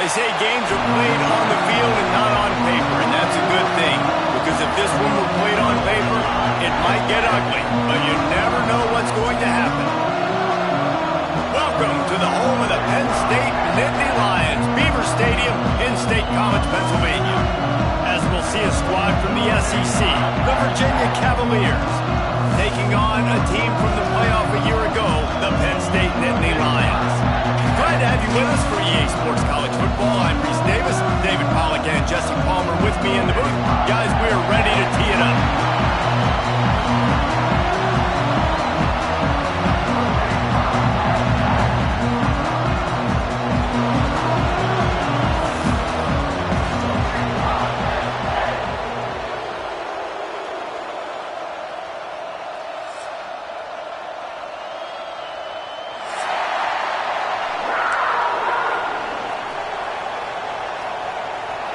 They say games are played on the field and not on paper, and that's a good thing. Because if this one were played on paper, it might get ugly, but you never know what's going to happen. Welcome to the home of the Penn State Nittany Lions, Beaver Stadium in State College, Pennsylvania. As we'll see a squad from the SEC, the Virginia Cavaliers, taking on a team from the playoff a year ago, the Penn State Nittany Lions. Glad to have you with us for EA Sports College Football. I'm Reese Davis, David Pollack, and Jesse Palmer with me in the booth. Guys, we're ready to tee it up.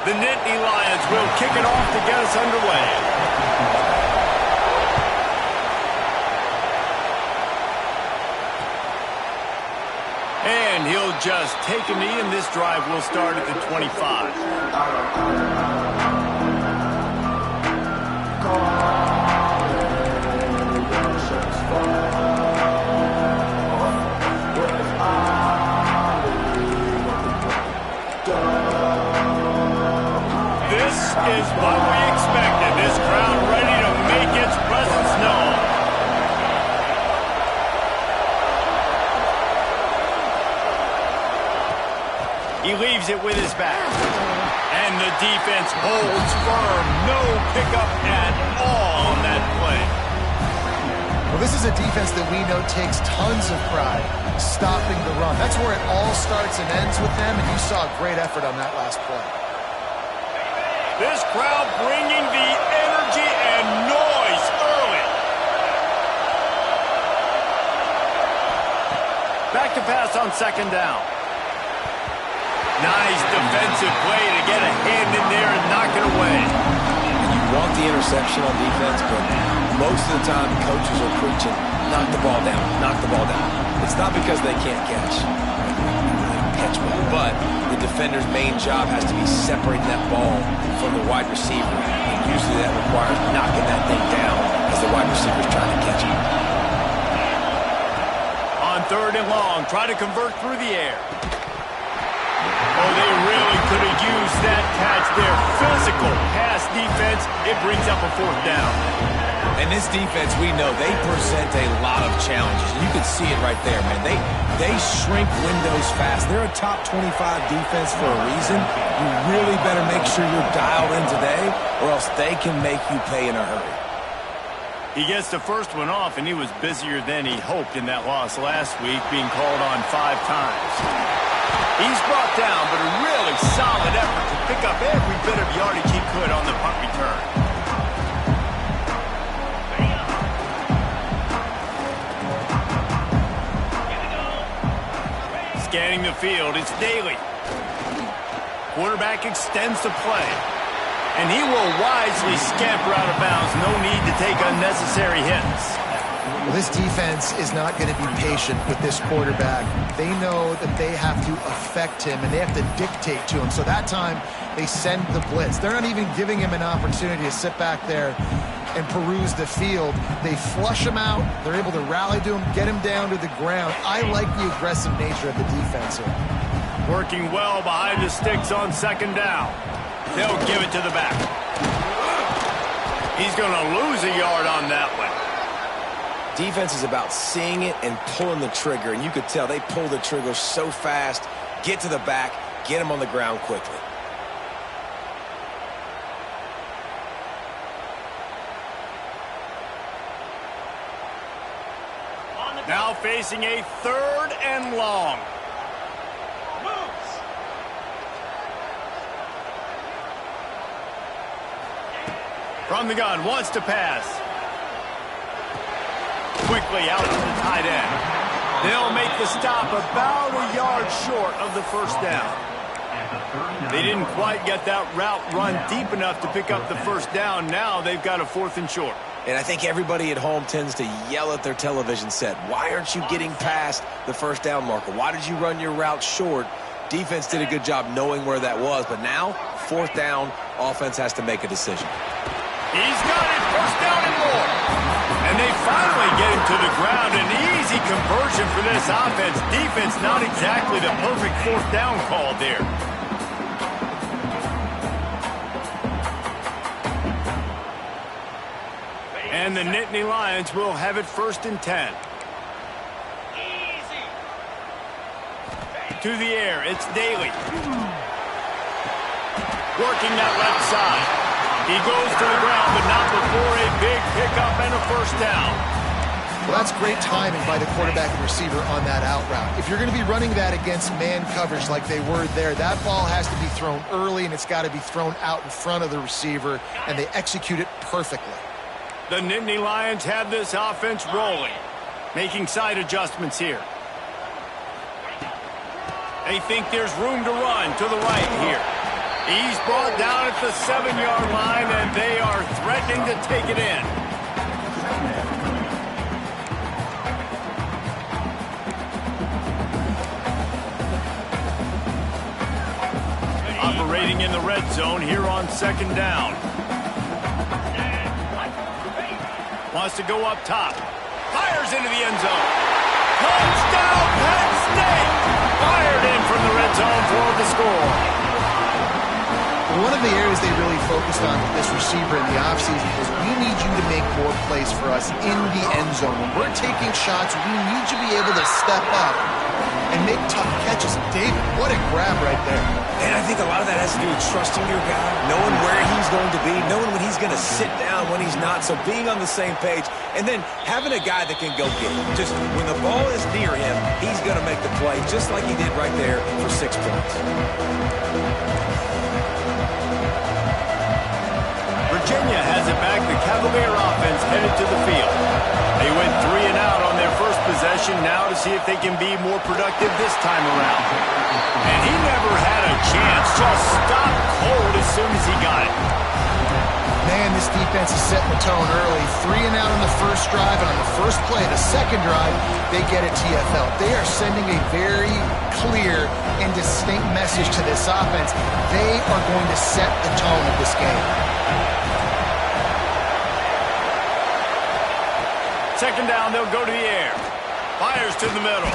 The Nittany Lions will kick it off to get us underway. And he'll just take a knee, and this drive will start at the 25. Is what we expected. This crowd ready to make its presence known. He leaves it with his back. And the defense holds firm. No pickup at all on that play. Well, this is a defense that we know takes tons of pride stopping the run. That's where it all starts and ends with them, and you saw a great effort on that last play. This crowd bringing the energy and noise early. Back to pass on second down. Nice defensive play to get a hand in there and knock it away. You want the interception on defense, but most of the time coaches are preaching, knock the ball down, knock the ball down. It's not because they can't catch. But the defender's main job has to be separating that ball from the wide receiver. And usually that requires knocking that thing down as the wide receiver's trying to catch it. On third and long, try to convert through the air. Oh, they really could have used that catch there. Physical pass defense. It brings up a fourth down. And this defense, we know, they present a lot of challenges. You can see it right there, man. They shrink windows fast. They're a top 25 defense for a reason. You really better make sure you're dialed in today, or else they can make you pay in a hurry. He gets the first one off, and he was busier than he hoped in that loss last week, being called on 5 times. He's brought down, but a really solid effort to pick up every bit of yardage he could on the punt return. Scanning the field, it's Daly. Quarterback extends the play. And he will wisely scamper out of bounds. No need to take unnecessary hits. Well, this defense is not going to be patient with this quarterback. They know that they have to affect him, and they have to dictate to him. So that time, they send the blitz. They're not even giving him an opportunity to sit back there and peruse the field. They flush him out. They're able to rally to him, get him down to the ground. I like the aggressive nature of the defense here. Working well behind the sticks on second down. They'll give it to the back. He's going to lose a yard on that one. Defense is about seeing it and pulling the trigger, and you could tell they pull the trigger so fast, get to the back, get him on the ground quickly. Now facing a third and long. From the gun, wants to pass. Quickly out to the tight end. They'll make the stop about a yard short of the first down. They didn't quite get that route run deep enough to pick up the first down. Now they've got a 4th and short. And I think everybody at home tends to yell at their television set. Why aren't you getting past the first down marker? Why did you run your route short? Defense did a good job knowing where that was, but now, 4th down, offense has to make a decision. He's got it, 1st down and more. And they finally get him to the ground. An easy conversion for this offense. Defense not exactly the perfect 4th down call there. And the Nittany Lions will have it 1st and 10. To the air, it's Daly. Working that left side. He goes to the ground, but not before a big pickup and a 1st down. Well, that's great timing by the quarterback and receiver on that out route. If you're going to be running that against man coverage like they were there, that ball has to be thrown early, and it's got to be thrown out in front of the receiver, and they execute it perfectly. The Nittany Lions have this offense rolling, making side adjustments here. They think there's room to run to the right here. He's brought down at the 7-yard line, and they are threatening to take it in. Operating in the red zone here on 2nd down. Wants to go up top. Fires into the end zone. Touchdown, Penn State! Fired in from the red zone for the score. One of the areas they really focused on with this receiver in the offseason is we need you to make more plays for us in the end zone. When we're taking shots, we need you to be able to step up and make tough catches. David, what a grab right there. And I think a lot of that has to do with trusting your guy, knowing where he's going to be, knowing when he's going to sit down, when he's not, so being on the same page, and then having a guy that can go get it. Just when the ball is near him, he's going to make the play, just like he did right there for 6 points. Virginia has it back. The Cavalier offense headed to the field. They went 3 and out on their first possession, now to see if they can be more productive this time around. And he never had a chance, just stopped cold as soon as he got it. Man, this defense is setting the tone early. 3 and out on the first drive, and on the first play, the second drive, they get a TFL. They are sending a very clear and distinct message to this offense. They are going to set the tone of this game. 2nd down, they'll go to the air. Fires to the middle.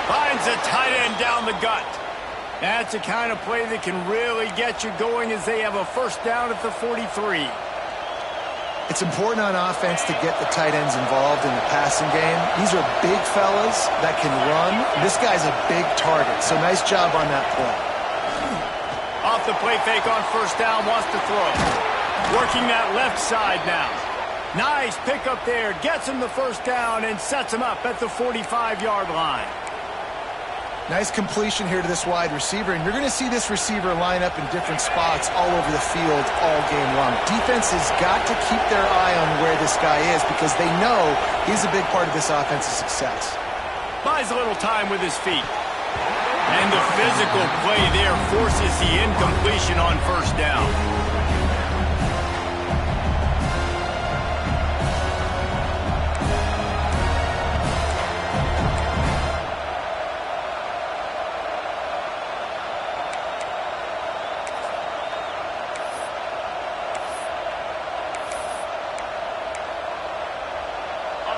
Finds a tight end down the gut. That's the kind of play that can really get you going as they have a 1st down at the 43. It's important on offense to get the tight ends involved in the passing game. These are big fellas that can run. This guy's a big target, so nice job on that play. Off the play fake on 1st down, wants to throw. Working that left side now. Nice pickup there, gets him the 1st down and sets him up at the 45-yard line. Nice completion here to this wide receiver, and you're going to see this receiver line up in different spots all over the field all game long. Defense has got to keep their eye on where this guy is because they know he's a big part of this offense's success. Buys a little time with his feet. And the physical play there forces the incompletion on 1st down.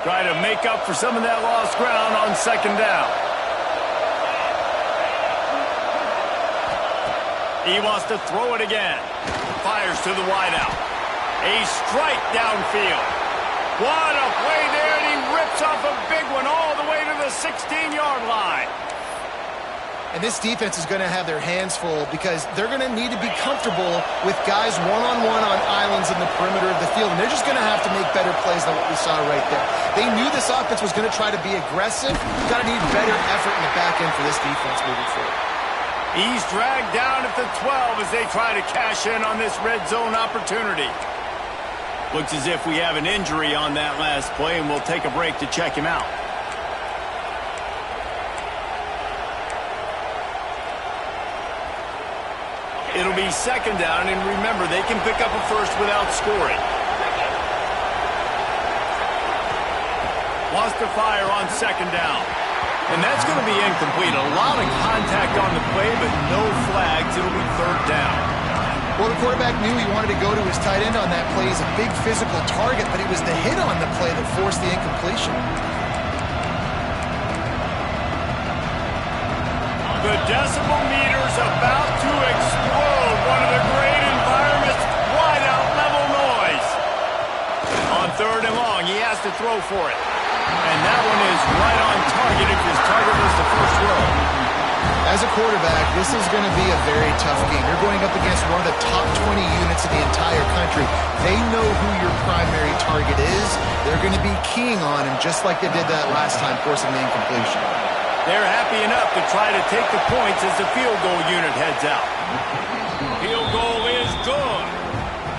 Try to make up for some of that lost ground on 2nd down. He wants to throw it again. Fires to the wideout. A strike downfield. What a play there, and he rips off a big one all the way to the 16-yard line. And this defense is going to have their hands full because they're going to need to be comfortable with guys one-on-one on islands in the perimeter of the field. And they're just going to have to make better plays than what we saw right there. They knew this offense was going to try to be aggressive. You've got to need better effort in the back end for this defense moving forward. He's dragged down at the 12 as they try to cash in on this red zone opportunity. Looks as if we have an injury on that last play, and we'll take a break to check him out. It'll be 2nd down, and remember, they can pick up a 1st without scoring. Wants to fire on 2nd down. And that's going to be incomplete. A lot of contact on the play, but no flags. It'll be third down. Well, the quarterback knew he wanted to go to his tight end on that play. He's a big physical target, but it was the hit on the play that forced the incompletion. The decibel meter's about to explode. One of the great environments, wide out level noise. On third and long, he has to throw for it. And that one is right on target if his target was the first row. As a quarterback, this is going to be a very tough game. You're going up against one of the top 20 units in the entire country. They know who your primary target is. They're going to be keying on him just like they did that last time, forcing the incompletion. They're happy enough to try to take the points as the field goal unit heads out. Field goal is good.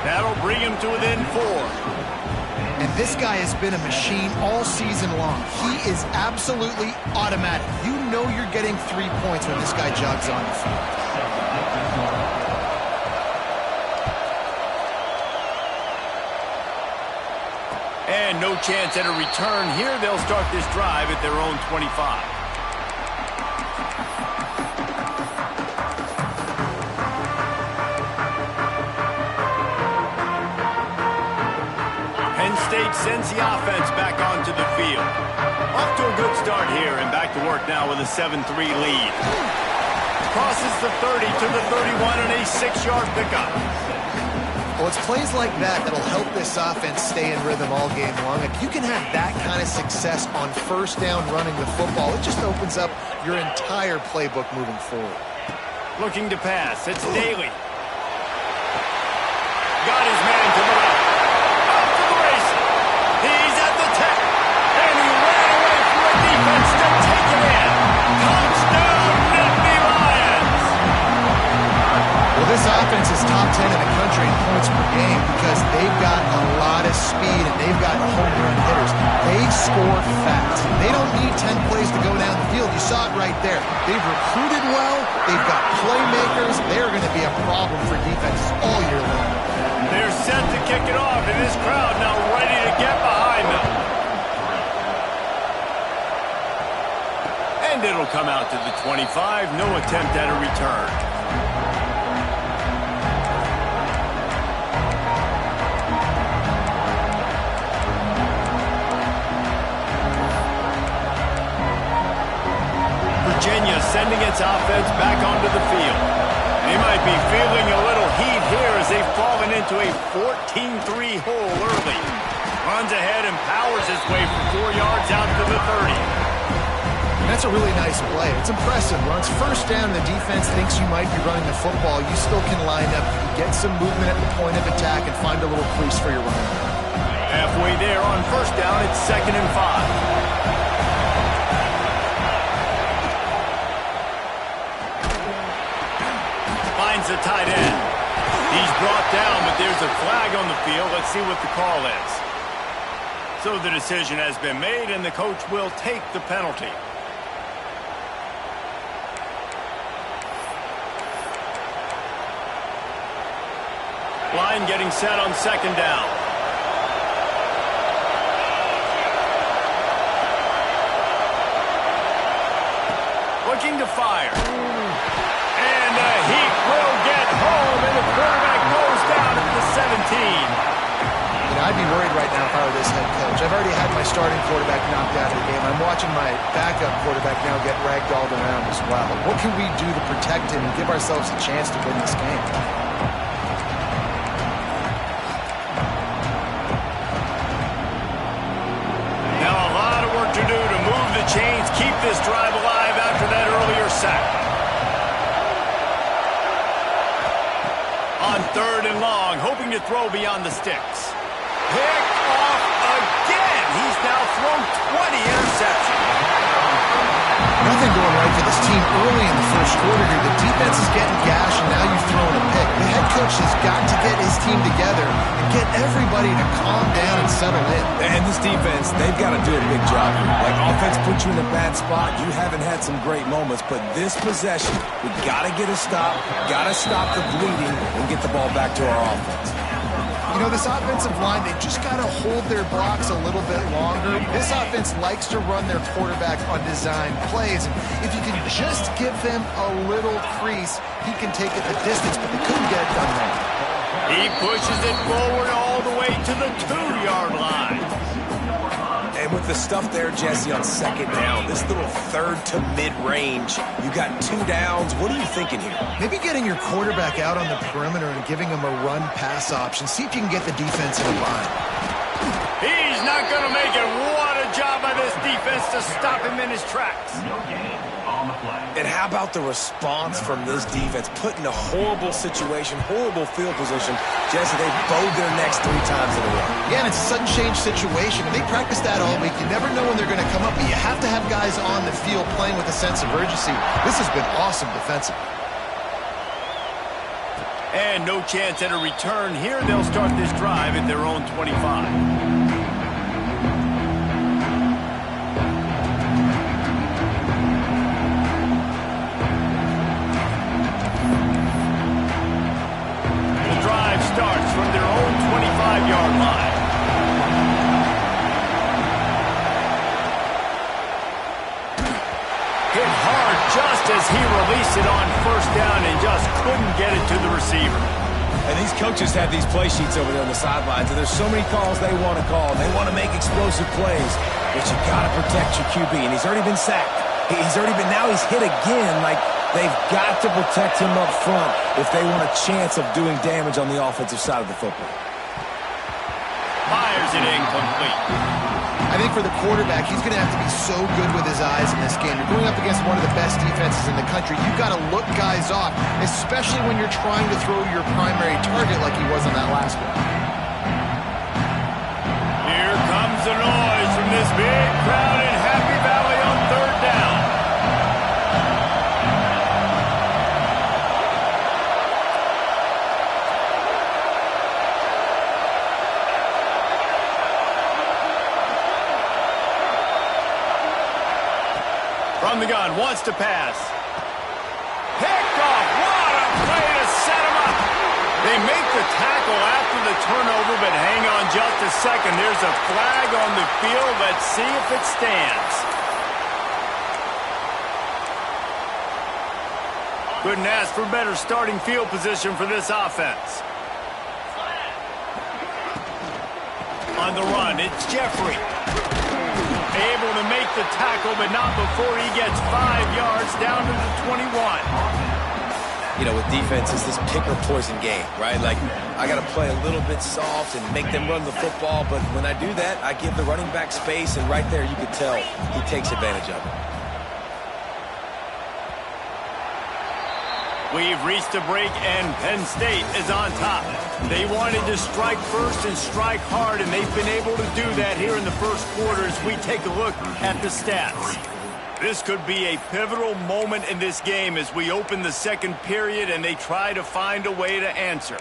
That'll bring him to within 4. And this guy has been a machine all season long. He is absolutely automatic. You know you're getting 3 points when this guy jogs on the field. And no chance at a return here. They'll start this drive at their own 25. State sends the offense back onto the field. Off to a good start here and back to work now with a 7-3 lead. Crosses the 30 to the 31 and a 6-yard pickup. Well, it's plays like that that'll help this offense stay in rhythm all game long. If you can have that kind of success on first down running the football, it just opens up your entire playbook moving forward. Looking to pass. It's Daly. Got his man to the right. He's at the 10, and he ran away from the defense to take it in. Touchdown, Nittany Lions! Well, this offense is top 10 in the country in points per game because they've got a lot of speed and they've got home run hitters. They score fast. They don't need 10 plays to go down the field. You saw it right there. They've recruited well. They've got playmakers. They're going to be a problem for defenses all year long. They're set to kick it off, and this crowd now ready to get behind them. And it'll come out to the 25. No attempt at a return. Virginia sending its offense back onto the field. They might be feeling a little heat here as they've fallen into a 14-3 hole early. Runs ahead and powers his way for 4 yards out to the 30. That's a really nice play. It's impressive. Runs first down, the defense thinks you might be running the football. You still can line up, get some movement at the point of attack, and find a little crease for your running back. Halfway there on first down, it's 2nd and 5. The tight end. He's brought down, but there's a flag on the field. Let's see what the call is. So the decision has been made, and the coach will take the penalty. Line getting set on 2nd down. Looking to fire. And the Heat will get home, and the quarterback goes down at the 17. You know, I'd be worried right now if I were this head coach. I've already had my starting quarterback knocked out of the game. I'm watching my backup quarterback now get ragdolled around as well. What can we do to protect him and give ourselves a chance to win this game? Now a lot of work to do to move the chains, keep this drive alive after that earlier sack. On 3rd and long, hoping to throw beyond the sticks. Picked off again. He's now thrown 20 interceptions. Nothing going right for this team early in the first quarter here. The defense is getting gashed, and now you've thrown a pick. The head coach has got to get his team together and get everybody to calm down and settle in. And this defense, they've got to do a big job here. Like, offense put you in a bad spot. You haven't had some great moments, but this possession, we got to get a stop, got to stop the bleeding, and get the ball back to our offense. You know, this offensive line, they just got to hold their blocks a little bit longer. This offense likes to run their quarterback on design plays. And if you can just give them a little crease, he can take it the distance, but they couldn't get it done there. He pushes it forward all the way to the 2-yard line. And with the stuff there, Jesse, on second down, this little third to mid-range, you got 2 downs. What are you thinking here? Maybe getting your quarterback out on the perimeter and giving him a run-pass option. See if you can get the defense in a bind. He's not going to make it. What a job by this defense to stop him in his tracks. And how about the response from this defense? Put in a horrible situation, horrible field position. Jesse, they bowed their necks 3 times in a row. Yeah, and it's a sudden change situation. And they practice that all week. You never know when they're going to come up, but you have to have guys on the field playing with a sense of urgency. This has been awesome defensively. And no chance at a return here. They'll start this drive at their own 25. Starts from their own 25-yard line. Hit hard just as he released it on first down and just couldn't get it to the receiver. And these coaches have these play sheets over there on the sidelines, and there's so many calls they want to call. They want to make explosive plays, but you got to protect your QB, and he's already been sacked. Now he's hit again. Like, they've got to protect him up front if they want a chance of doing damage on the offensive side of the football. Fires it incomplete. I think for the quarterback, he's going to have to be so good with his eyes in this game. You're going up against one of the best defenses in the country. You've got to look guys off, especially when you're trying to throw your primary target like he was on that last one. Here comes the noise from this big crowd in Happy Valley on third down. From the gun, wants to pass. Picked off. What a play to set him up. They make the tackle after the turnover, but hang on just a second. There's a flag on the field. Let's see if it stands. Couldn't ask for better starting field position for this offense. On the run, it's Jeffrey. Able to make the tackle, but not before he gets 5 yards down to the 21. You know, with defense, it's this pick or poison game, right? Like, I got to play a little bit soft and make them run the football, but when I do that, I give the running back space, and right there you can tell he takes advantage of it. We've reached a break, and Penn State is on top. They wanted to strike first and strike hard, and they've been able to do that here in the first quarter as we take a look at the stats. This could be a pivotal moment in this game as we open the second period and they try to find a way to answer.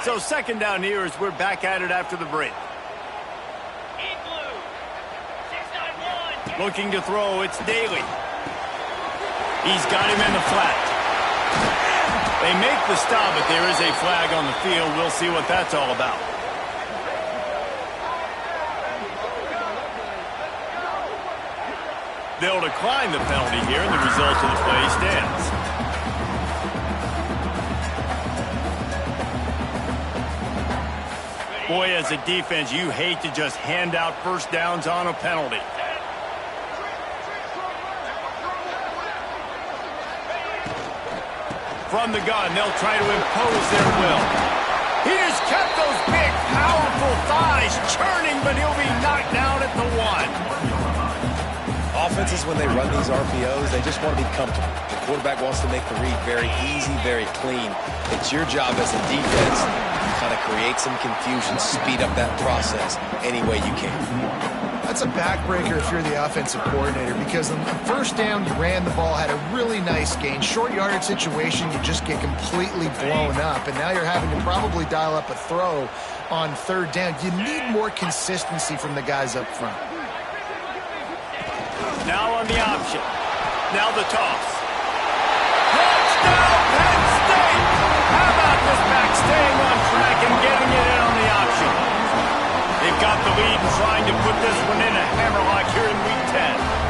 So second down here as we're back at it after the break. Looking to throw, it's Daly. He's got him in the flat. They make the stop, but there is a flag on the field. We'll see what that's all about. They'll decline the penalty here, and the result of the play stands. Boy, as a defense, you hate to just hand out first downs on a penalty. From the gun, they'll try to impose their will. He just kept those big, powerful thighs churning, but he'll be knocked down at the 1. Offenses, when they run these RPOs, they just want to be comfortable. The quarterback wants to make the read very easy, very clean. It's your job as a defense to kind of create some confusion, speed up that process any way you can. That's a backbreaker if you're the offensive coordinator, because on first down, you ran the ball, had a really nice gain. Short yardage situation, you just get completely blown up, and now you're having to probably dial up a throw on third down. You need more consistency from the guys up front. Now on the option. Now the toss. Touchdown, Penn State! staying on track and getting it in on the option. They've got the lead and trying to put this one in a hammerlock here in Week 10.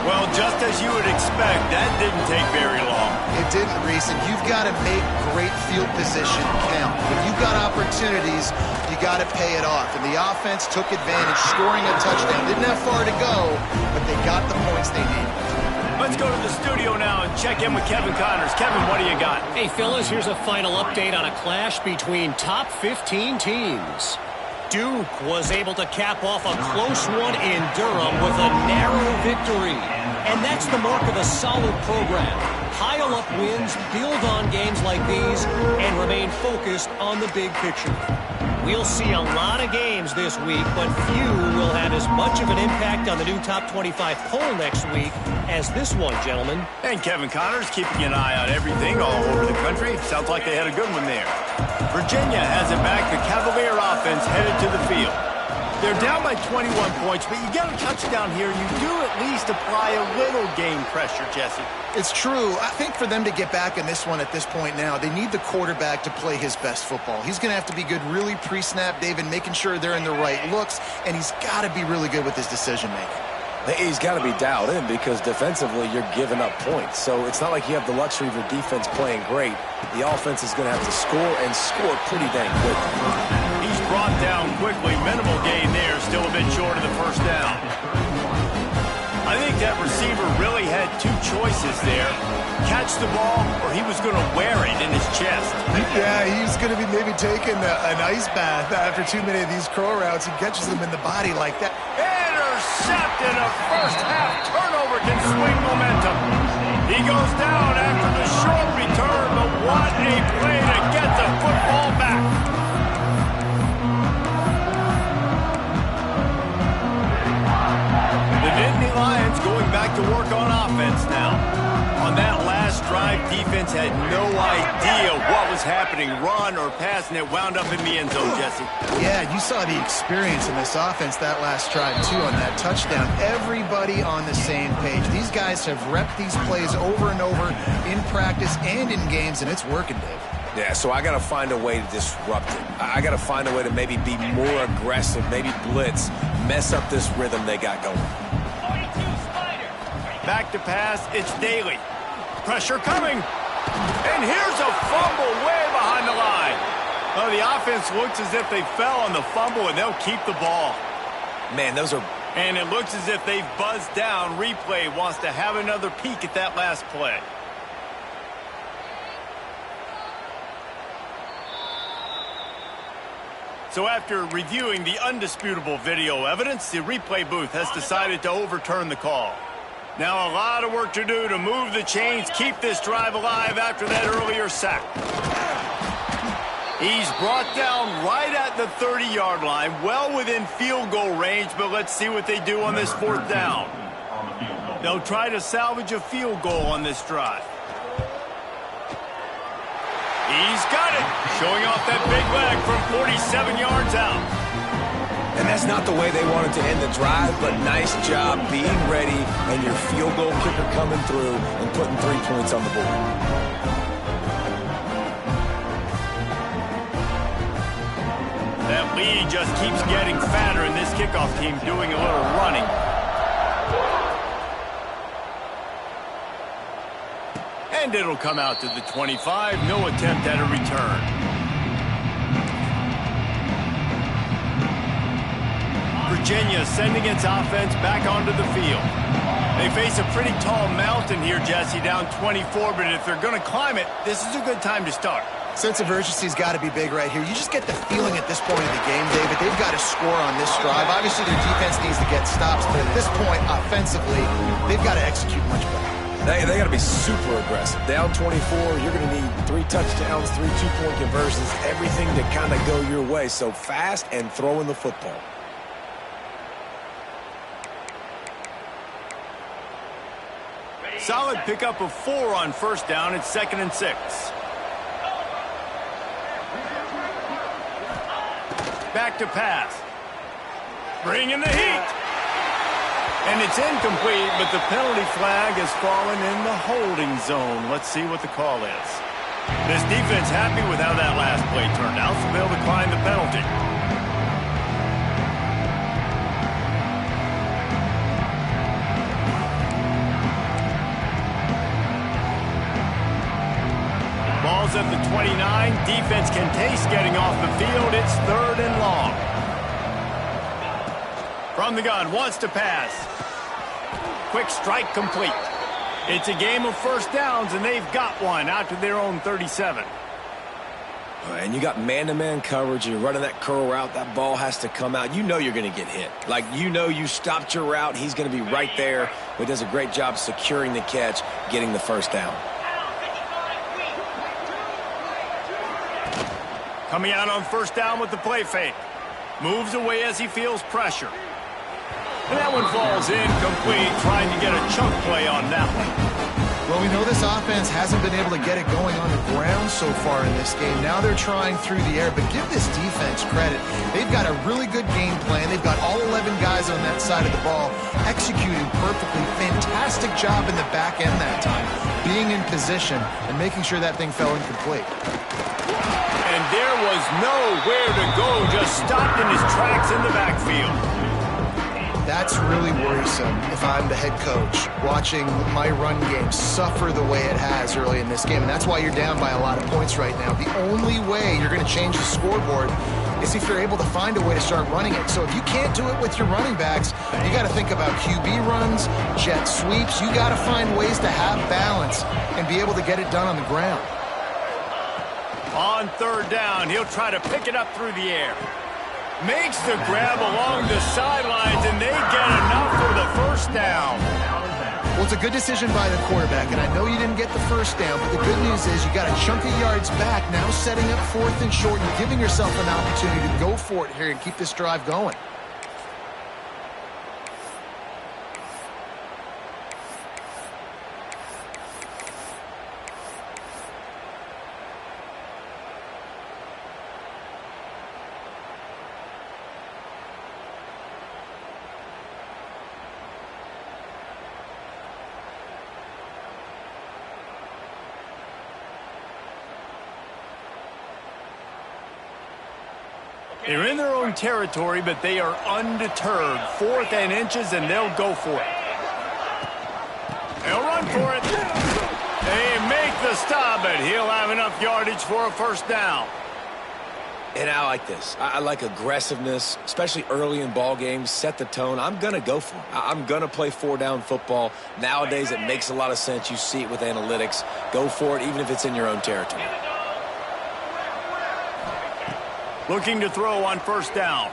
Well, just as you would expect, that didn't take very long. It didn't, Reese, and you've got to make great field position count. When you've got opportunities, you got to pay it off. And the offense took advantage, scoring a touchdown. Didn't have far to go, but they got the points they needed. Let's go to the studio now and check in with Kevin Connors. Kevin, what do you got? Hey, fellas, here's a final update on a clash between top 15 teams. Duke was able to cap off a close one in Durham with a narrow victory. And that's the mark of a solid program. Pile up wins, build on games like these, and remain focused on the big picture. We'll see a lot of games this week, but few will have as much of an impact on the new top 25 poll next week as this one, gentlemen. And Kevin Connors keeping an eye on everything all over the country. Sounds like they had a good one there. Virginia has it back. The Cavalier offense headed to the field. They're down by 21 points, but you get a touchdown here, you do at least apply a little game pressure, Jesse. It's true. I think for them to get back in this one at this point now, they need the quarterback to play his best football. He's going to have to be good really pre-snap, David, making sure they're in the right looks, and he's got to be really good with his decision-making. He's got to be dialed in because defensively you're giving up points. So it's not like you have the luxury of your defense playing great. The offense is going to have to score and score pretty dang quickly. He's brought down quickly. Minimal gain there. Still a bit short of the first down. I think that receiver really had two choices there. Catch the ball or he was going to wear it in his chest. Yeah, he's going to be maybe taking an ice bath after too many of these curl routes. He catches them in the body like that. Intercepted. A first half turnover can swing momentum. He goes down after the short return, but what a play to get the football back. The Nittany Lions going back to work on offense now. On that last drive, defense had no idea what was happening, run or pass, and it wound up in the end zone, Jesse. Yeah, you saw the experience in this offense that last drive, too, on that touchdown. Everybody on the same page. These guys have repped these plays over and over in practice and in games, and it's working, Dave. Yeah, so I got to find a way to disrupt it. I got to find a way to maybe be more aggressive, maybe blitz, mess up this rhythm they got going. Back to pass, it's Daly. Pressure coming. And here's a fumble way behind the line. Well, the offense looks as if they fell on the fumble, and they'll keep the ball. Man, those are... And it looks as if they've buzzed down. Replay wants to have another peek at that last play. So after reviewing the undisputable video evidence, the replay booth has decided to overturn the call. Now a lot of work to do to move the chains, keep this drive alive after that earlier sack. He's brought down right at the 30-yard line, well within field goal range, but let's see what they do on this fourth down. They'll try to salvage a field goal on this drive. He's got it, showing off that big leg from 47 yards out. And that's not the way they wanted to end the drive, but nice job being ready and your field goal kicker coming through and putting 3 points on the board. That lead just keeps getting fatter, and this kickoff team doing a little running. And it'll come out to the 25. No attempt at a return. Virginia sending its offense back onto the field. They face a pretty tall mountain here, Jesse, down 24, but if they're going to climb it, this is a good time to start. Sense of urgency's got to be big right here. You just get the feeling at this point of the game, David, they've got to score on this drive. Obviously, their defense needs to get stops, but at this point, offensively, they've got to execute much better. They got to be super aggressive. Down 24, you're going to need 3 touchdowns, 3 two-point conversions, everything to kind of go your way. So fast and throwing the football. Solid pickup of 4 on first down. It's 2nd and 6. Back to pass. Bring in the heat. And it's incomplete, but the penalty flag has fallen in the holding zone. Let's see what the call is. This defense happy with how that last play turned out, so they'll decline the penalty. Ball's at the 29. Defense can taste getting off the field. It's 3rd and long. From the gun, wants to pass. Quick strike complete. It's a game of first downs, and they've got one out to their own 37. And you got man-to-man coverage, and you're running that curl route. That ball has to come out. You know you're going to get hit. Like, you know you stopped your route. He's going to be right there. He does a great job securing the catch, getting the first down. Coming out on first down with the play fake. Moves away as he feels pressure. And that one falls incomplete, trying to get a chunk play on that one. Well, we know this offense hasn't been able to get it going on the ground so far in this game. Now they're trying through the air, but give this defense credit. They've got a really good game plan. They've got all 11 guys on that side of the ball executing perfectly. Fantastic job in the back end that time, being in position and making sure that thing fell incomplete. And there was nowhere to go, just stopped in his tracks in the backfield. That's really worrisome if I'm the head coach, watching my run game suffer the way it has early in this game. And that's why you're down by a lot of points right now. The only way you're going to change the scoreboard is if you're able to find a way to start running it. So if you can't do it with your running backs, you got to think about QB runs, jet sweeps. You got to find ways to have balance and be able to get it done on the ground. On 3rd down, he'll try to pick it up through the air. Makes the grab along the sidelines, and they get enough for the first down. Well, it's a good decision by the quarterback, and I know you didn't get the first down, but the good news is you got a chunk of yards back, now setting up 4th and short and giving yourself an opportunity to go for it here and keep this drive going. They're in their own territory, but they are undeterred. 4th and inches, and they'll go for it. They'll run for it. They make the stop, but he'll have enough yardage for a first down. And I like this. I like aggressiveness, especially early in ball games. Set the tone. I'm going to go for it. I'm going to play 4-down football. Nowadays, it makes a lot of sense. You see it with analytics. Go for it, even if it's in your own territory. Looking to throw on first down.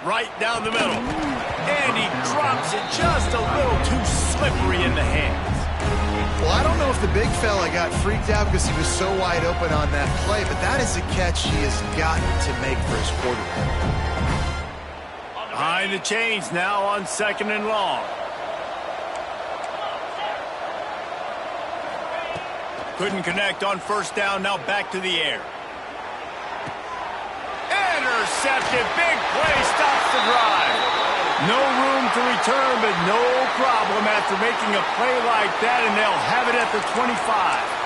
Right down the middle. And he drops it just a little too slippery in the hands. Well, I don't know if the big fella got freaked out because he was so wide open on that play, but that is a catch he has got to make for his quarterback. Behind the chains now on 2nd and long. Couldn't connect on first down, now back to the air. Intercepted, big play, stops the drive. No room to return, but no problem after making a play like that, and they'll have it at the 25.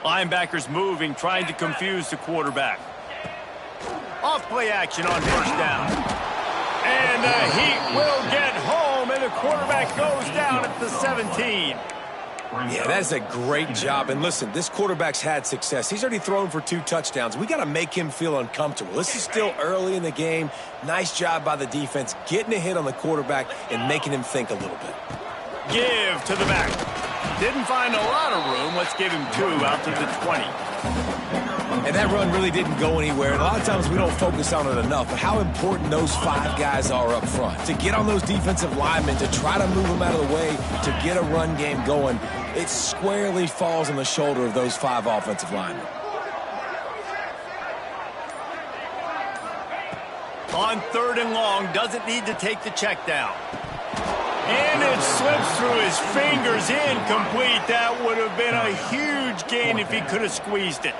Linebackers moving, trying to confuse the quarterback. Off play action on first down. And the Heat will get home, and the quarterback goes down at the 17. Yeah, that's a great job. And listen, this quarterback's had success. He's already thrown for 2 touchdowns. We got to make him feel uncomfortable. This is still early in the game. Nice job by the defense, getting a hit on the quarterback and making him think a little bit. Give to the back. Didn't find a lot of room. Let's give him 2 out to the 20. And that run really didn't go anywhere. And a lot of times we don't focus on it enough, but how important those 5 guys are up front. To get on those defensive linemen, to try to move them out of the way, to get a run game going, it squarely falls on the shoulder of those 5 offensive linemen. On 3rd and long, doesn't need to take the check down. And it slips through his fingers, incomplete. That would have been a huge gain if he could have squeezed it.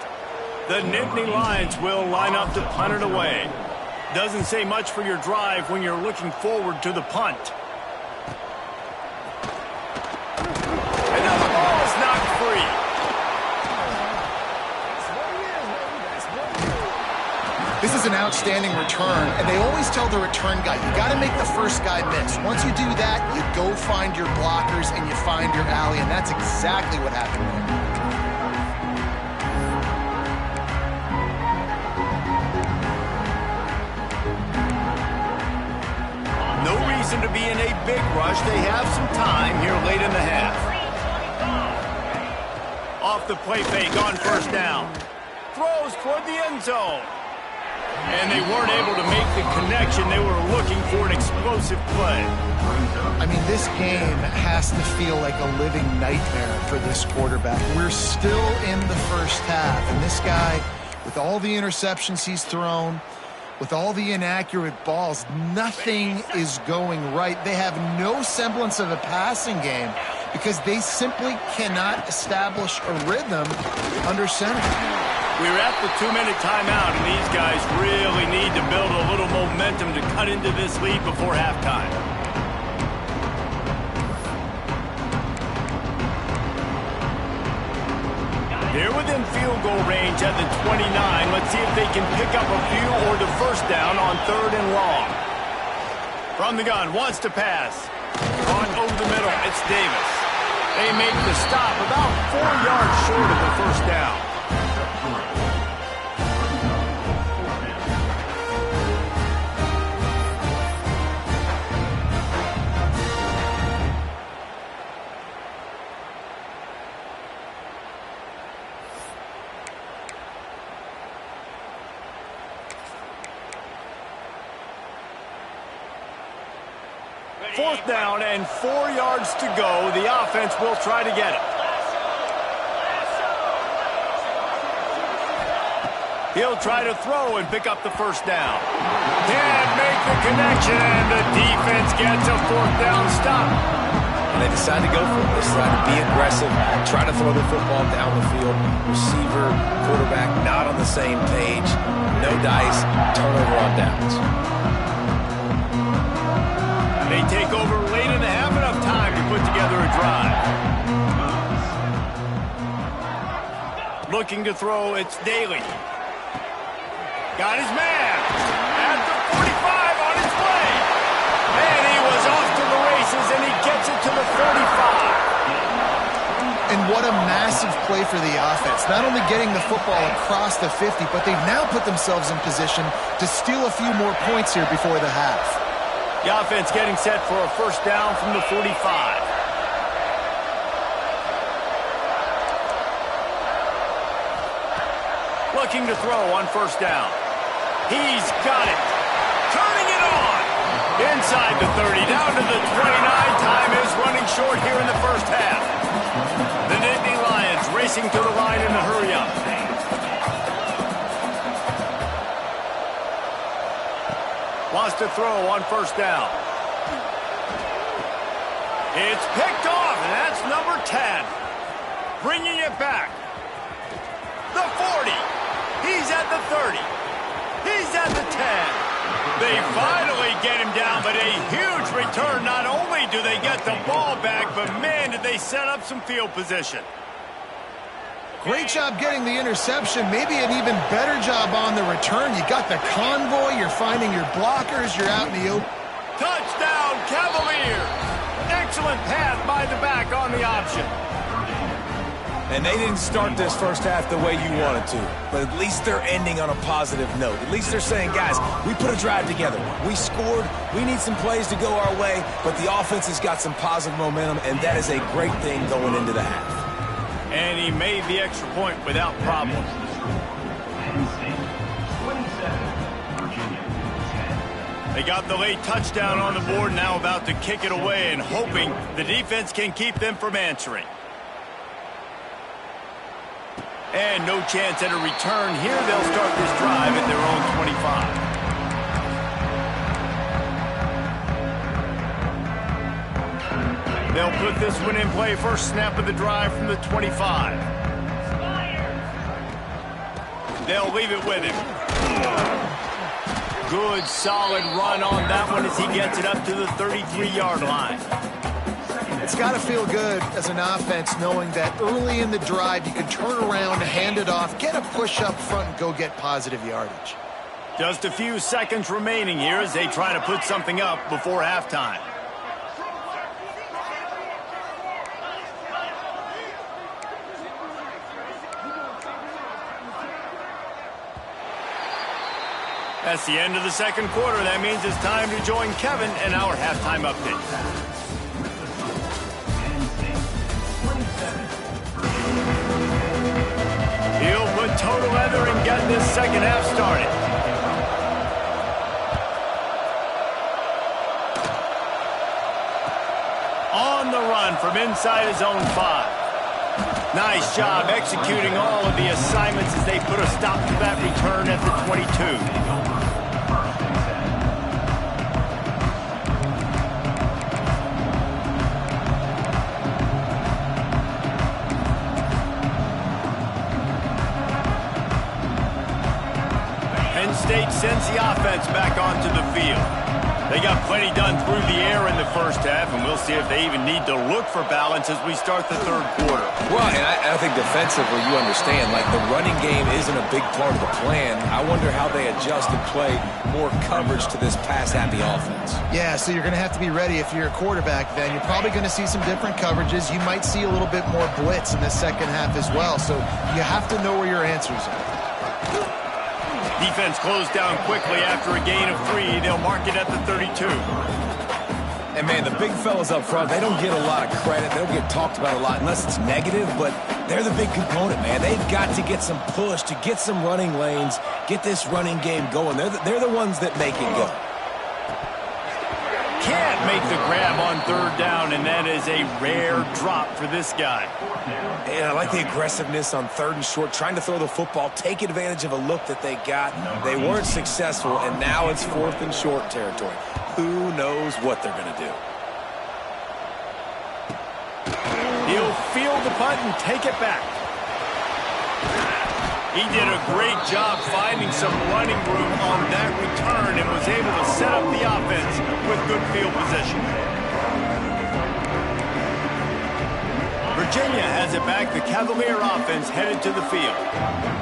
The Nittany Lions will line up to punt it away. Doesn't say much for your drive when you're looking forward to the punt. And now the ball is knocked free. This is an outstanding return, and they always tell the return guy, you got to make the first guy miss. Once you do that, you go find your blockers and you find your alley, and that's exactly what happened there. No reason to be in a big rush. They have some time here late in the half. Off the play fake on first down. Throws toward the end zone. And they weren't able to make the connection. They were looking for an explosive play. I mean, this game has to feel like a living nightmare for this quarterback. We're still in the first half, and this guy, with all the interceptions he's thrown, with all the inaccurate balls, nothing is going right. They have no semblance of a passing game because they simply cannot establish a rhythm under center. We're at the 2-minute timeout, and these guys really need to build a little momentum to cut into this lead before halftime. They're within field goal range at the 29. Let's see if they can pick up a few or the first down on 3rd and long. From the gun, wants to pass. On over the middle, it's Davis. They make the stop about 4 yards short of the first down. Fourth down and 4 yards to go. The offense will try to get it. He'll try to throw and pick up the first down. Can't make the connection, and the defense gets a 4th down stop. And they decide to go for it. They decide to be aggressive, try to throw the football down the field. Receiver, quarterback, not on the same page. No dice, turnover on downs. They take over late in the half, enough time to put together a drive. Looking to throw, it's Daly. Got his man. At the 45 on his way. And he was off to the races, and he gets it to the 45. And what a massive play for the offense. Not only getting the football across the 50, but they've now put themselves in position to steal a few more points here before the half. The offense getting set for a first down from the 45. Looking to throw on first down. He's got it. Turning it on. Inside the 30, down to the 29. Time is running short here in the first half. The Nittany Lions racing to the line in the hurry-up. Wants to throw on first down. It's picked off, and that's number 10. Bringing it back. The 40. He's at the 30. He's at the 10. They finally get him down, but a huge return. Not only do they get the ball back, but man, did they set up some field position. Great job getting the interception. Maybe an even better job on the return. You got the convoy. You're finding your blockers. You're out in the open. Touchdown, Cavaliers. Excellent pass by the back on the option. And they didn't start this first half the way you wanted to. But at least they're ending on a positive note. At least they're saying, guys, we put a drive together. We scored. We need some plays to go our way. But the offense has got some positive momentum, and that is a great thing going into the half. And he made the extra point without problem. They got the late touchdown on the board, now about to kick it away and hoping the defense can keep them from answering. And no chance at a return here. They'll start this drive at their own 25. put this one in play. First snap of the drive from the 25. They'll leave it with him. Good, solid run on that one as he gets it up to the 33-yard line. It's got to feel good as an offense knowing that early in the drive you can turn around, hand it off, get a push up front, and go get positive yardage. Just a few seconds remaining here as they try to put something up before halftime. That's the end of the second quarter. That means it's time to join Kevin in our halftime update. He'll put total leather and get this second half started. On the run from inside his own 5. Nice job executing all of the assignments as they put a stop to that return at the 22. Penn State sends the offense back onto the field. They got plenty done through the air in the first half, and we'll see if they even need to look for balance as we start the third quarter. Well, and I think defensively, you understand, like the running game isn't a big part of the plan. I wonder how they adjust and play more coverage to this pass-happy offense. Yeah, so you're going to have to be ready if you're a quarterback then. You're probably going to see some different coverages. You might see a little bit more blitz in the second half as well, so you have to know where your answers are. Defense closed down quickly after a gain of 3. They'll mark it at the 32. And, man, the big fellas up front, they don't get a lot of credit. They don't get talked about a lot unless it's negative, but they're the big component, man. They've got to get some push, to get some running lanes, get this running game going. They're the ones that make it go. Can't make the grab on third down, and that is a rare drop for this guy. And I like the aggressiveness on third and short, trying to throw the football, take advantage of a look that they got. They weren't successful, and now it's fourth and short territory. Who knows what they're going to do? He'll field the punt and take it back. He did a great job finding some running room on that return and was able to set up the offense with good field position. Virginia has it back. The Cavalier offense headed to the field.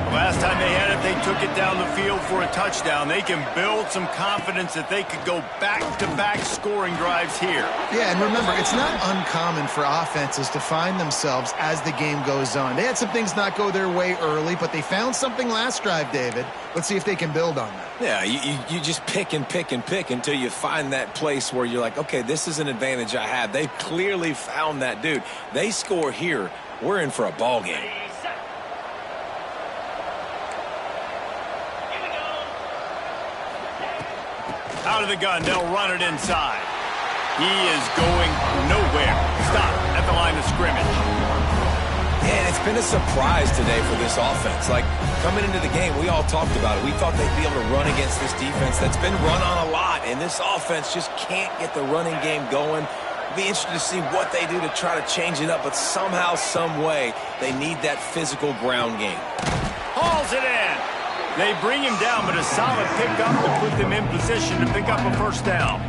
The last time they had it, they took it down the field for a touchdown. They can build some confidence that they could go back-to-back scoring drives here. Yeah, and remember, it's not uncommon for offenses to find themselves as the game goes on. They had some things not go their way early, but they found something last drive, David. Let's see if they can build on that. Yeah, you just pick and pick and pick until you find that place where you're like, okay, this is an advantage I have. They clearly found that dude. They score here, we're in for a ball game. Out of the gun, they'll run it inside. He is going nowhere. Stop at the line of scrimmage. And it's been a surprise today for this offense. Like, coming into the game, we all talked about it. We thought they'd be able to run against this defense that's been run on a lot, and this offense just can't get the running game going. Be interested to see what they do to try to change it up, but somehow, some way, they need that physical ground game. Hauls it in. They bring him down, but a solid pickup to put them in position to pick up a first down.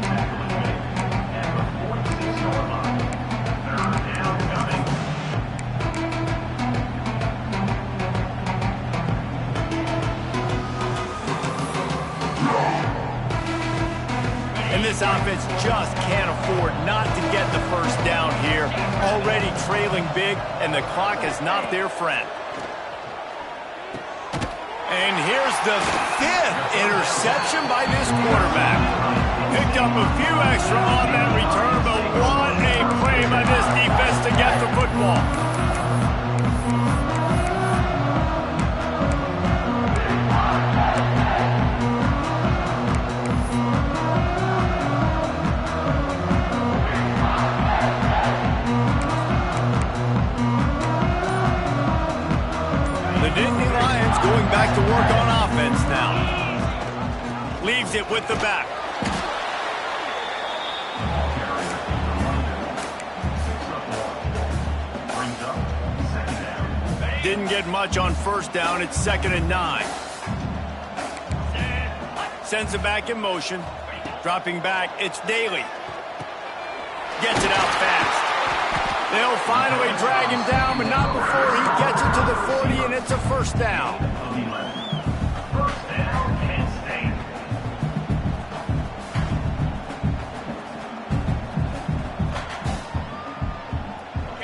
And this offense just can't afford not to get the first down here. Already trailing big, and the clock is not their friend. And here's the 5th interception by this quarterback. Picked up a few extra on that return, but what a play by this defense to get the football. The Nittany Lions going back to work on offense now. Leaves it with the back. didn't get much on first down. It's 2nd and 9. Sends it back in motion. Dropping back, it's Daly. Gets it out fast. They'll finally drag him down, but not before he gets it to the 40, and it's a first down.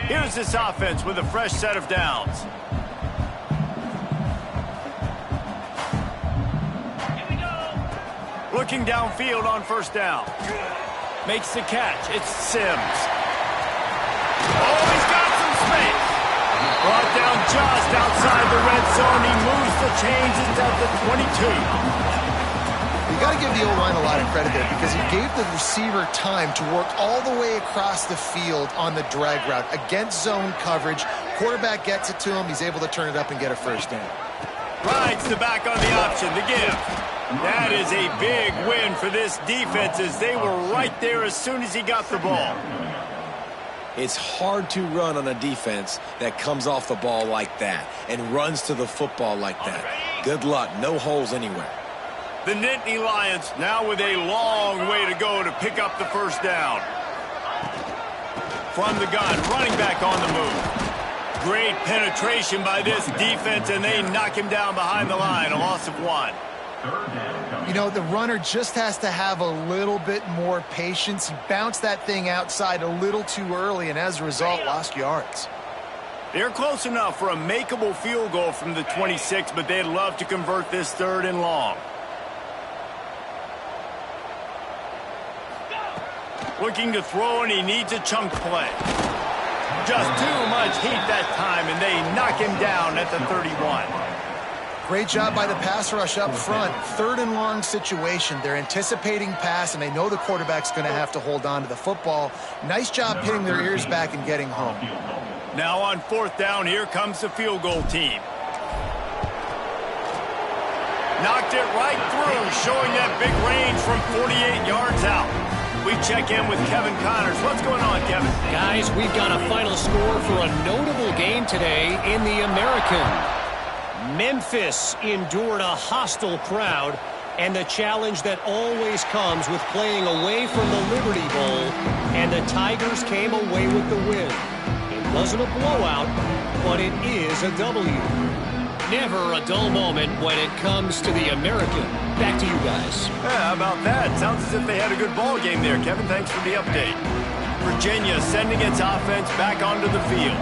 Here's this offense with a fresh set of downs. Looking downfield on first down. Makes the catch. It's Sims. Oh, he's got some space. Brought down just outside the red zone. He moves the chains. It's at the 22. You got to give the O-line a lot of credit there because he gave the receiver time to work all the way across the field on the drag route against zone coverage. Quarterback gets it to him. He's able to turn it up and get a first down. Rides the back on the option, the give. That is a big win for this defense as they were right there as soon as he got the ball. It's hard to run on a defense that comes off the ball like that and runs to the football like that. Good luck. No holes anywhere. The Nittany Lions now with a long way to go to pick up the first down. From the gun, running back on the move. Great penetration by this defense, and they knock him down behind the line, a loss of 1. You know, the runner just has to have a little bit more patience. He bounced that thing outside a little too early, and as a result, lost yards. They're close enough for a makeable field goal from the 26, but they'd love to convert this 3rd and long. Looking to throw, and he needs a chunk play. Just too much heat that time, and they knock him down at the 31. Great job by the pass rush up front. 3rd and long situation. They're anticipating pass, and they know the quarterback's going to have to hold on to the football. Nice job pinning their ears back and getting home. Now on 4th down, here comes the field goal team. Knocked it right through, showing that big range from 48 yards out. We check in with Kevin Connors. What's going on, Kevin? Guys, we've got a final score for a notable game today in the American. Memphis endured a hostile crowd and the challenge that always comes with playing away from the Liberty Bowl, and the Tigers came away with the win. It wasn't a blowout, but it is a W. Never a dull moment when it comes to the American. Back to you guys. Yeah, how about that? Sounds as if they had a good ball game there, Kevin. Thanks for the update. Virginia sending its offense back onto the field.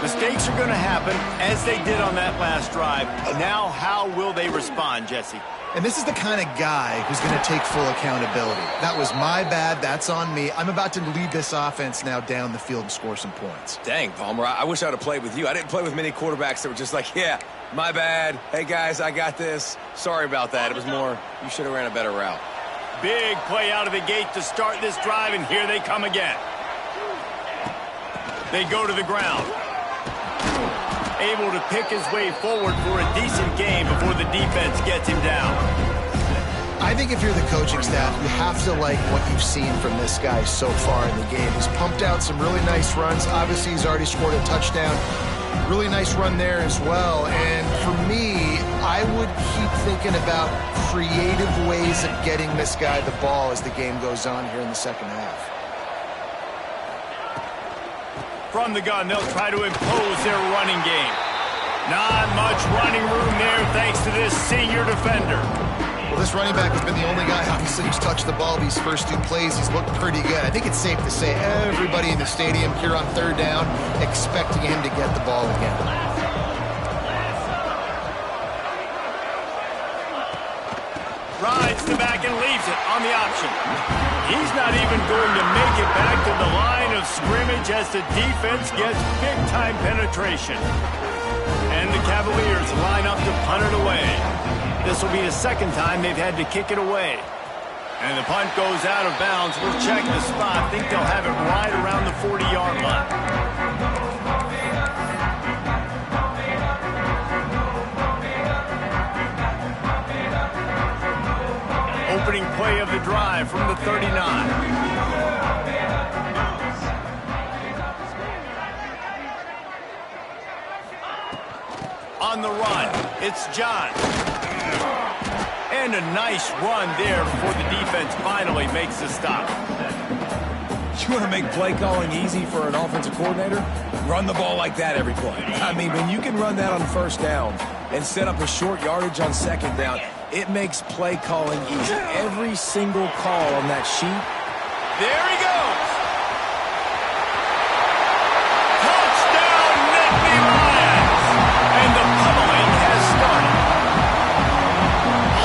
Mistakes are going to happen, as they did on that last drive. Now, how will they respond, Jesse? And this is the kind of guy who's going to take full accountability. That was my bad. That's on me. I'm about to lead this offense now down the field and score some points. Dang, Palmer, I wish I would have played with you. I didn't play with many quarterbacks that were just like, yeah, my bad. Hey, guys, I got this. Sorry about that. It was more, you should have ran a better route. Big play out of the gate to start this drive, and here they come again. They go to the ground. Able to pick his way forward for a decent game before the defense gets him down. I think if you're the coaching staff, you have to like what you've seen from this guy so far in the game. He's pumped out some really nice runs. Obviously, he's already scored a touchdown. Really nice run there as well. And for me, I would keep thinking about creative ways of getting this guy the ball as the game goes on here in the second half. From the gun, they'll try to impose their running game. Not much running room there thanks to this senior defender. Well, this running back has been the only guy, obviously, who's touched the ball these first 2 plays. He's looked pretty good. I think it's safe to say everybody in the stadium here on 3rd down expecting him to get the ball again. Rides the back and leaves it on the option. He's not even going to make it back to the line of scrimmage as the defense gets big-time penetration. And the Cavaliers line up to punt it away. This will be the 2nd time they've had to kick it away. And the punt goes out of bounds. We'll check the spot. Think they'll have it right around the 40-yard line. Opening play of the drive from the 39. On the run, it's John. And a nice run there before the defense finally makes the stop. You want to make play calling easy for an offensive coordinator? Run the ball like that every play. I mean, when you can run that on first down and set up a short yardage on second down, it makes play calling easy. Every single call on that sheet. There he goes. Touchdown, Nittany Lions. And the pummeling has started.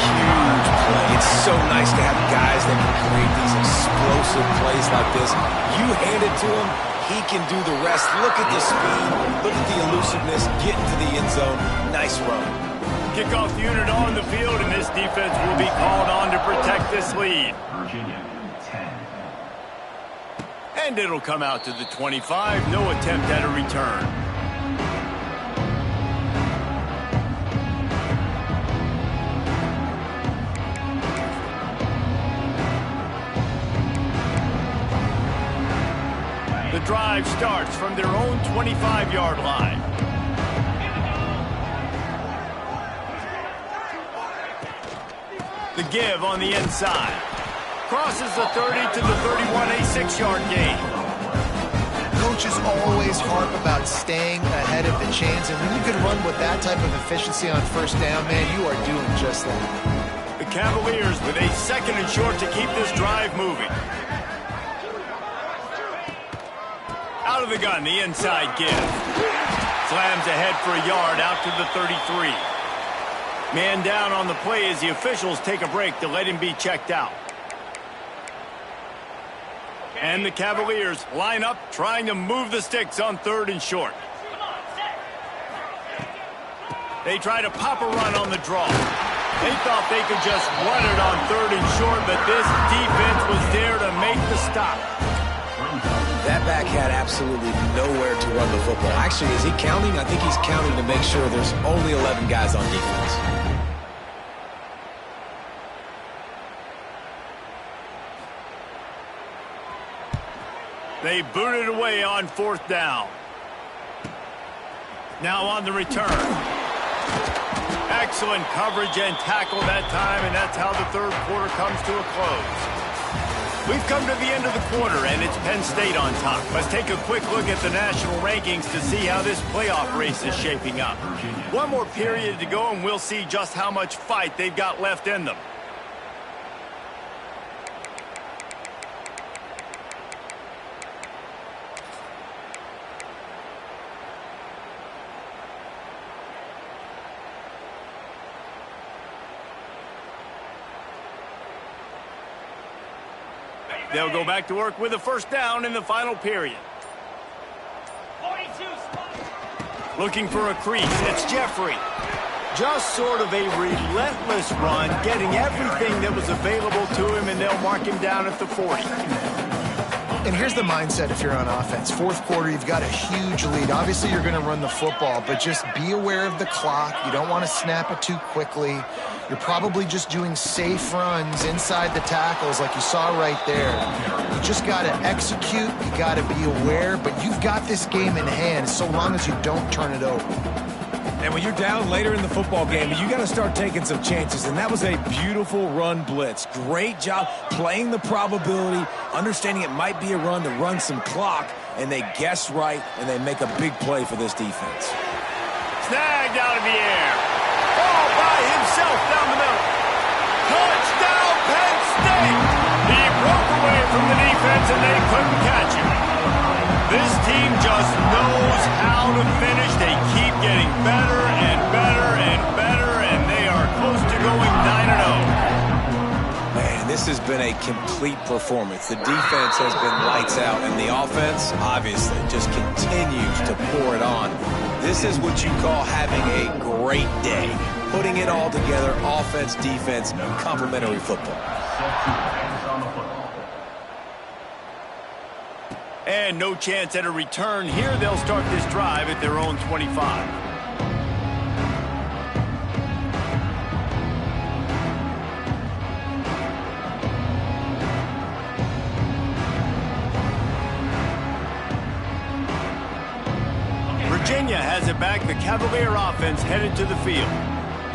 Huge play. It's so nice to have guys that can create these explosive plays like this. You hand it to him, he can do the rest. Look at the speed. Look at the elusiveness. Get into the end zone. Nice run. Kickoff unit on the field, and this defense will be called on to protect this lead. Virginia, 10. And it'll come out to the 25. No attempt at a return. The drive starts from their own 25-yard line. The give on the inside. Crosses the 30 to the 31, a 6-yard gain. Coaches always harp about staying ahead of the chains, and when you can run with that type of efficiency on first down, man, you are doing just that. The Cavaliers with a 2nd and short to keep this drive moving. Out of the gun, the inside give. Slams ahead for a yard out to the 33. Man down on the play as the officials take a break to let him be checked out. And the Cavaliers line up trying to move the sticks on 3rd and short. They try to pop a run on the draw. They thought they could just run it on 3rd and short, but this defense was there to make the stop. That back had absolutely nowhere to run the football. Actually, is he counting? I think he's counting to make sure there's only 11 guys on defense. They booted away on 4th down. Now on the return. Excellent coverage and tackle that time, and that's how the 3rd quarter comes to a close. We've come to the end of the quarter, and it's Penn State on top. Let's take a quick look at the national rankings to see how this playoff race is shaping up. One more period to go, and we'll see just how much fight they've got left in them. They'll go back to work with a 1st down in the final period. Looking for a crease. It's Jeffrey. Just sort of a relentless run, getting everything that was available to him, and they'll mark him down at the 40. And here's the mindset if you're on offense. 4th quarter, you've got a huge lead. Obviously, you're going to run the football, but just be aware of the clock. You don't want to snap it too quickly. You're probably just doing safe runs inside the tackles like you saw right there. You just got to execute. You got to be aware, but you've got this game in hand so long as you don't turn it over. And when you're down later in the football game, you got to start taking some chances. And that was a beautiful run blitz. Great job playing the probability, understanding it might be a run to run some clock, and they guess right, and they make a big play for this defense. Snagged out of the air. All by himself down the middle. Touchdown, Penn State! He broke away from the defense, and they couldn't catch him. This team just knows how to finish. They keep getting better and better and better, and they are close to going 9-0. Man, this has been a complete performance. The defense has been lights out, and the offense, obviously, just continues to pour it on. This is what you call having a great day. Putting it all together, offense, defense, complementary football. And no chance at a return here. They'll start this drive at their own 25. Virginia Virginia has it back. The Cavalier offense headed to the field.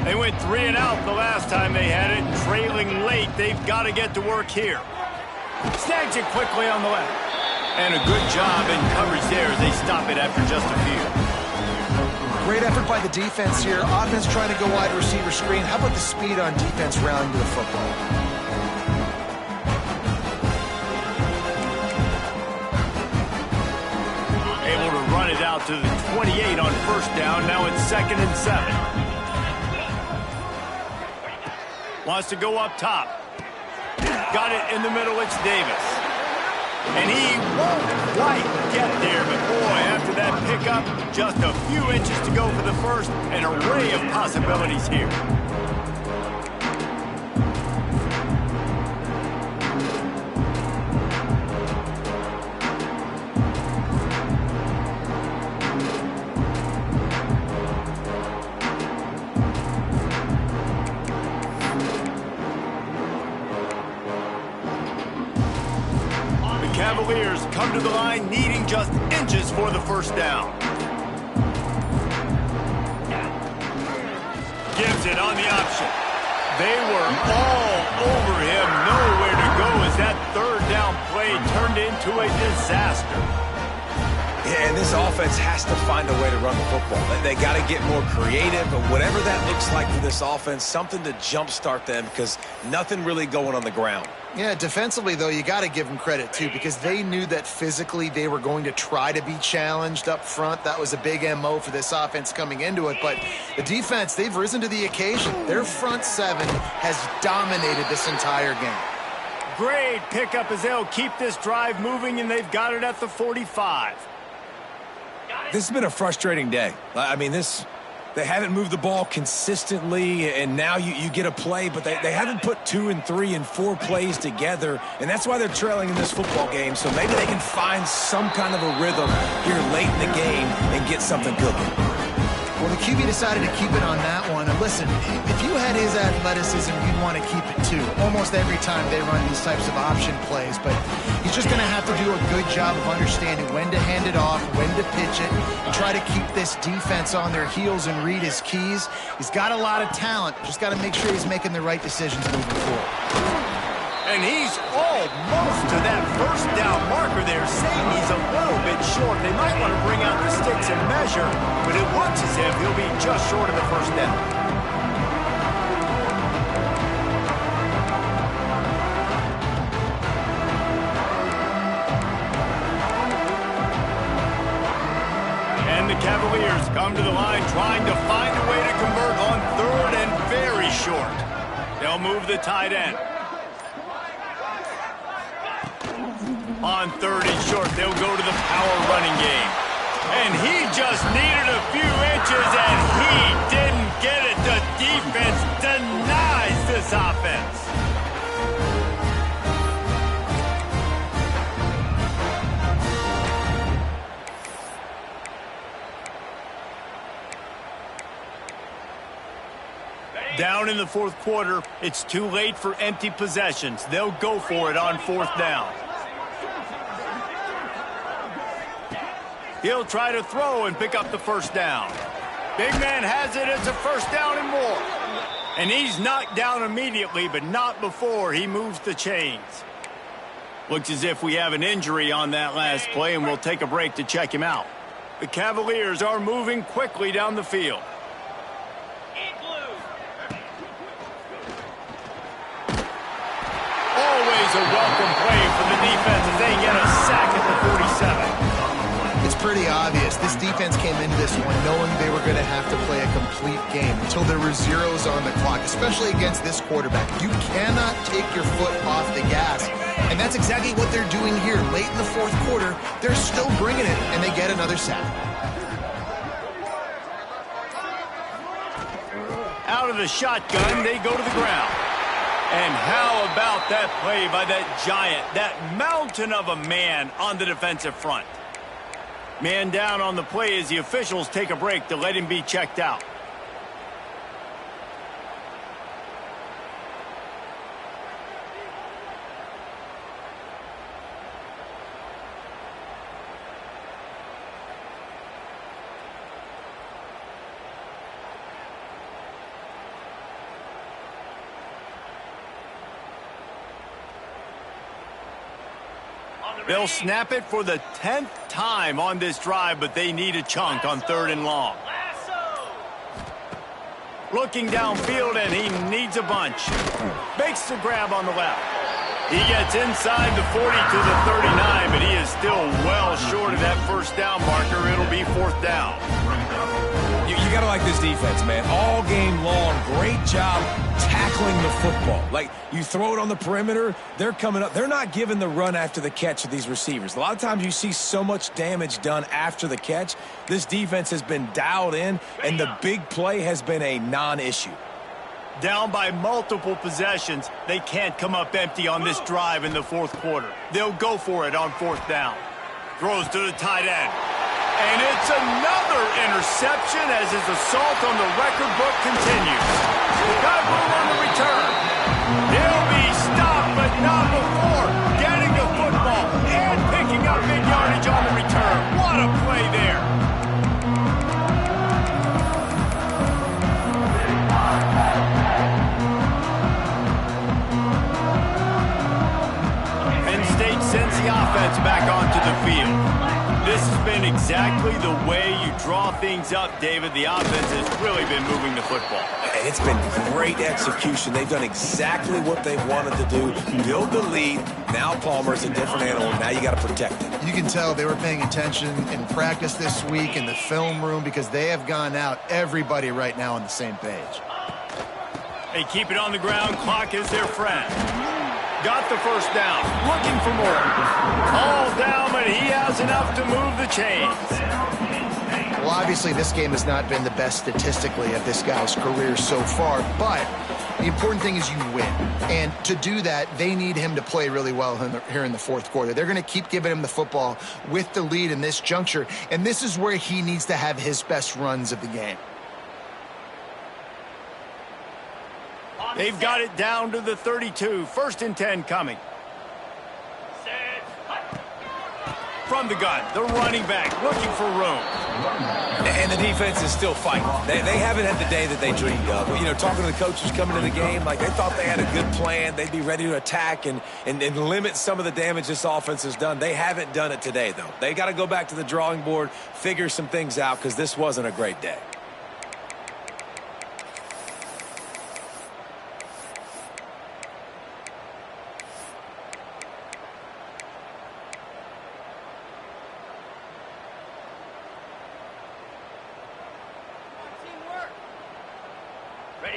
They went 3 and out the last time they had it, and trailing late. They've got to get to work here. Snags it quickly on the left. And a good job in coverage there as they stop it after just a few. Great effort by the defense here. Offense trying to go wide receiver screen. How about the speed on defense rallying to the football? Able to run it out to the 28 on first down. Now it's 2nd and 7. Wants to go up top. Got it in the middle. It's Davis. And he won't quite get there, but boy, after that pickup, just a few inches to go for the first. An array of possibilities here. Cavaliers come to the line needing just inches for the first down. Gives it on the option. They were all over him. Nowhere to go as that third down play turned into a disaster. Yeah, and this offense has to find a way to run the football. They got to get more creative, but whatever that looks like for this offense, something to jumpstart them because nothing really going on the ground. Yeah, defensively, though, you got to give them credit, too, because they knew that physically they were going to try to be challenged up front. That was a big MO for this offense coming into it. But the defense, they've risen to the occasion. Their front seven has dominated this entire game. Great pickup as they'll keep this drive moving, and they've got it at the 45. This has been a frustrating day. I mean, they haven't moved the ball consistently, and now you get a play, but they haven't put 2 and 3 and 4 plays together, and that's why they're trailing in this football game. So maybe they can find some kind of a rhythm here late in the game and get something cooking. Well, the QB decided to keep it on that one. And listen, if you had his athleticism, you'd want to keep it too. Almost every time they run these types of option plays. But he's just going to have to do a good job of understanding when to hand it off, when to pitch it, and try to keep this defense on their heels and read his keys. He's got a lot of talent. Just got to make sure he's making the right decisions moving forward. And he's almost to that first down marker there, saying he's a little bit short. They might want to bring out the sticks and measure, but it looks as if he'll be just short of the first down. And the Cavaliers come to the line trying to find a way to convert on third and very short. They'll move the tight end. On third and short, they'll go to the power running game. And he just needed a few inches, and he didn't get it. The defense denies this offense. Down in the fourth quarter, it's too late for empty possessions. They'll go for it on fourth down. He'll try to throw and pick up the first down. Big man has it. It's a first down and more. And he's knocked down immediately, but not before he moves the chains. Looks as if we have an injury on that last play, and we'll take a break to check him out. The Cavaliers are moving quickly down the field. Always a welcome play for the defense as they get a sack at the 47. It's pretty obvious. This defense came into this one knowing they were going to have to play a complete game until there were zeros on the clock, especially against this quarterback. You cannot take your foot off the gas, and that's exactly what they're doing here. Late in the fourth quarter, they're still bringing it, and they get another sack. Out of the shotgun, they go to the ground. And how about that play by that giant, that mountain of a man on the defensive front? Man down on the play as the officials take a break to let him be checked out. They'll snap it for the 10th time on this drive, but they need a chunk on 3rd and long. Looking downfield, and he needs a bunch. Makes the grab on the left. He gets inside the 40 to the 39, but he is still well short of that first down marker. It'll be 4th down. You got to like this defense, man. All game long, great job tackling the football. Like, you throw it on the perimeter, they're coming up. They're not giving the run after the catch of these receivers. A lot of times you see so much damage done after the catch. This defense has been dialed in, and the big play has been a non-issue. Down by multiple possessions, they can't come up empty on this drive in the 4th quarter. They'll go for it on 4th down. Throws to the tight end. And it's another interception as his assault on the record book continues. He's got room on the return. He'll be stopped, but not before getting the football and picking up big yardage on the return. What a play there. Penn State sends the offense back onto the field. This has been exactly the way you draw things up, David. The offense has really been moving the football. It's been great execution. They've done exactly what they wanted to do. Build the lead. Now Palmer's a different animal. Now you got to protect it. You can tell they were paying attention in practice this week in the film room because they have gone out, everybody right now on the same page. They keep it on the ground. Clock is their friend. Got the first down. Looking for more. All down, but he has enough to move the chains. Well, obviously, this game has not been the best statistically of this guy's career so far, but the important thing is you win. And to do that, they need him to play really well here in the 4th quarter. They're going to keep giving him the football with the lead in this juncture, and this is where he needs to have his best runs of the game. They've got it down to the 32. 1st and 10 coming. From the gun, the running back looking for room. And the defense is still fighting. They haven't had the day that they dreamed of. You know, talking to the coaches coming to the game, like they thought they had a good plan. They'd be ready to attack and limit some of the damage this offense has done. They haven't done it today, though. They got to go back to the drawing board, figure some things out, because this wasn't a great day.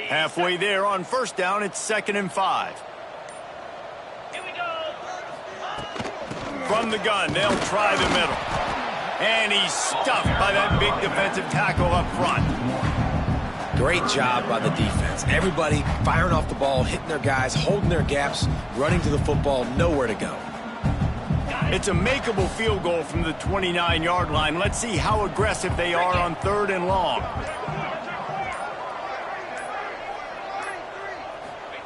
Halfway there on 1st down, it's 2nd and 5. Here we go. From the gun, they'll try the middle. And he's stuffed by that big defensive tackle up front. Great job by the defense. Everybody firing off the ball, hitting their guys, holding their gaps, running to the football, nowhere to go. It's a makeable field goal from the 29-yard line. Let's see how aggressive they are on 3rd and long.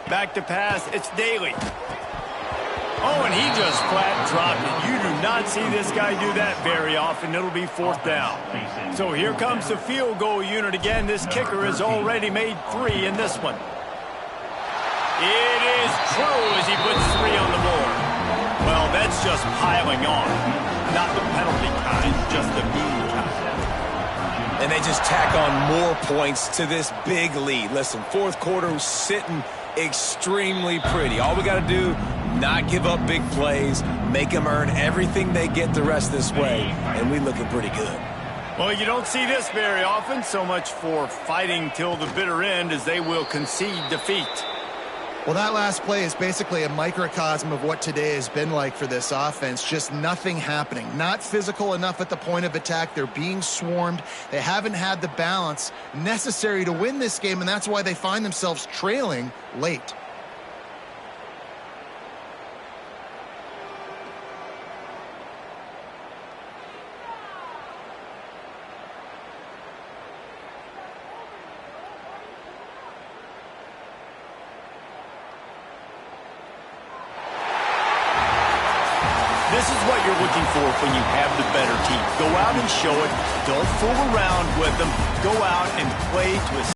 Back to pass, it's Daly. Oh, and he just flat dropped it. You do not see this guy do that very often. It'll be 4th down. So here comes the field goal unit again. This kicker has already made 3 in this one. It is true as he puts 3 on the board. Well, that's just piling on. Not the penalty kind, just the mean kind. And they just tack on more points to this big lead. Listen, 4th quarter sitting extremely pretty. All we got to do, not give up big plays, make them earn everything they get the rest this way, and we looking pretty good. Well, you don't see this very often. So much for fighting till the bitter end as they will concede defeat. Well, that last play is basically a microcosm of what today has been like for this offense. Just nothing happening. Not physical enough at the point of attack. They're being swarmed. They haven't had the balance necessary to win this game, and that's why they find themselves trailing late. This is what you're looking for when you have the better team. Go out and show it. Don't fool around with them. Go out and play to a